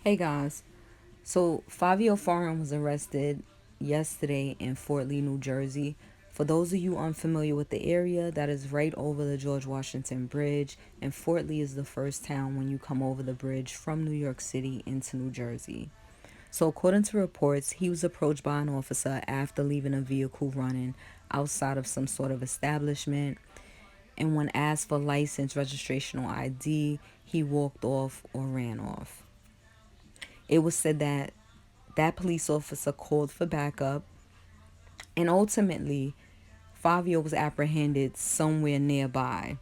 Hey guys, so Fivio Foreign was arrested yesterday in Fort Lee, New Jersey. For those of you unfamiliar with the area, that is right over the George Washington Bridge, and Fort Lee is the first town when you come over the bridge from New York City into New Jersey. So, according to reports, he was approached by an officer after leaving a vehicle running outside of some sort of establishment. And when asked for license, registration, or ID, he walked off or ran off. It was said that police officer called for backup, and ultimately, Fabio was apprehended somewhere nearby.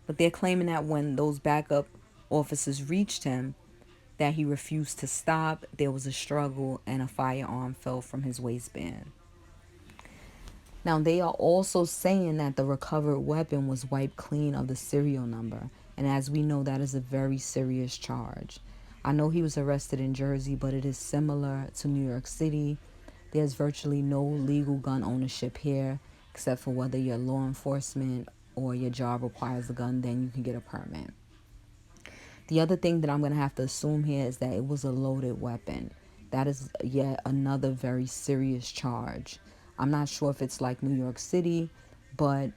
But they're claiming that when those backup officers reached him, that he refused to stop, there was a struggle, and a firearm fell from his waistband. Now, they are also saying that the recovered weapon was wiped clean of the serial number. And as we know, that is a very serious charge. I know he was arrested in Jersey, but it is similar to New York City. There's virtually no legal gun ownership here, except for whether you're law enforcement or your job requires a gun, then you can get a permit. The other thing that I'm going to have to assume here is that it was a loaded weapon. That is yet another very serious charge. I'm not sure if it's like New York City, but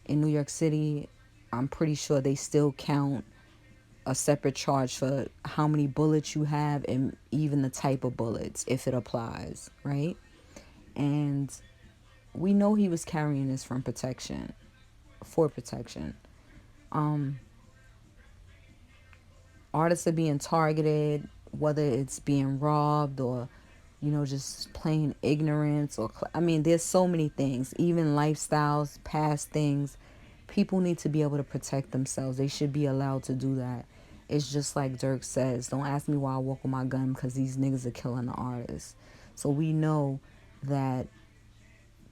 in New York City, I'm pretty sure they still count a separate charge for how many bullets you have and even the type of bullets, if it applies, right? And we know he was carrying this from protection, for protection. Um, Artists are being targeted, whether it's being robbed or, just plain ignorance or, I mean, there's so many things, even lifestyles, past things. People need to be able to protect themselves. They should be allowed to do that. It's just like Dirk says, don't ask me why I walk with my gun because these niggas are killing the artists. So we know that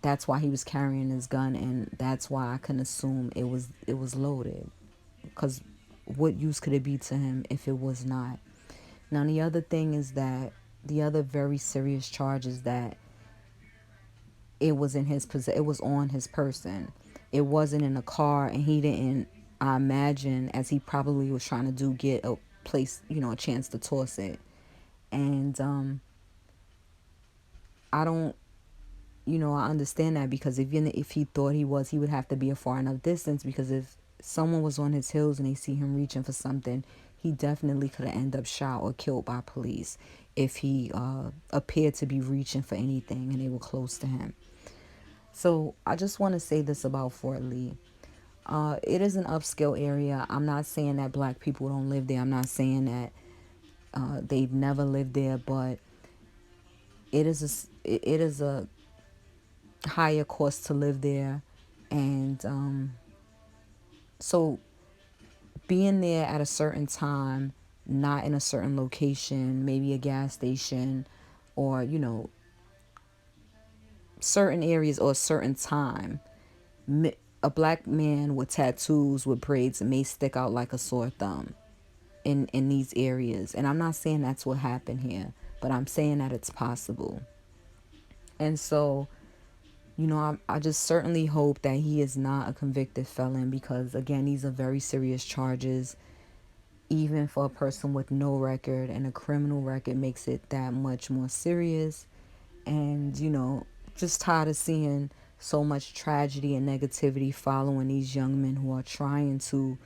that's why he was carrying his gun, and that's why I can assume it was loaded, because what use could it be to him if it was not? Now the other thing is that the other very serious charge is that it was on his person. It wasn't in a car, and he didn't, I imagine, as he probably was trying to do, get a place, a chance to toss it. And I don't, I understand that, because if he thought he would have to be a far enough distance, because if someone was on his heels and they see him reaching for something, he definitely could have ended up shot or killed by police if he appeared to be reaching for anything and they were close to him. So I just want to say this about Fort Lee. It is an upscale area. I'm not saying that black people don't live there. I'm not saying that they've never lived there, but it is a higher cost to live there. And so being there at a certain time, not in a certain location, maybe a gas station, or certain areas, or a certain time, a black man with tattoos with braids may stick out like a sore thumb in these areas. And I'm not saying that's what happened here, but I'm saying that it's possible. And so, I just certainly hope that he is not a convicted felon, because, again, these are very serious charges. Even for a person with no record, and a criminal record makes it that much more serious. And, just tired of seeing so much tragedy and negativity following these young men who are trying to,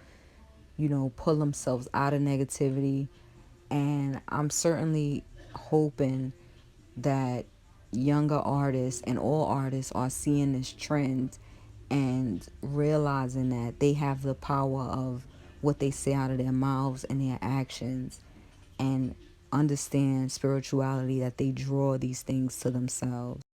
pull themselves out of negativity. And I'm certainly hoping that younger artists and all artists are seeing this trend and realizing that they have the power of what they say out of their mouths and their actions, and understand spirituality, that they draw these things to themselves.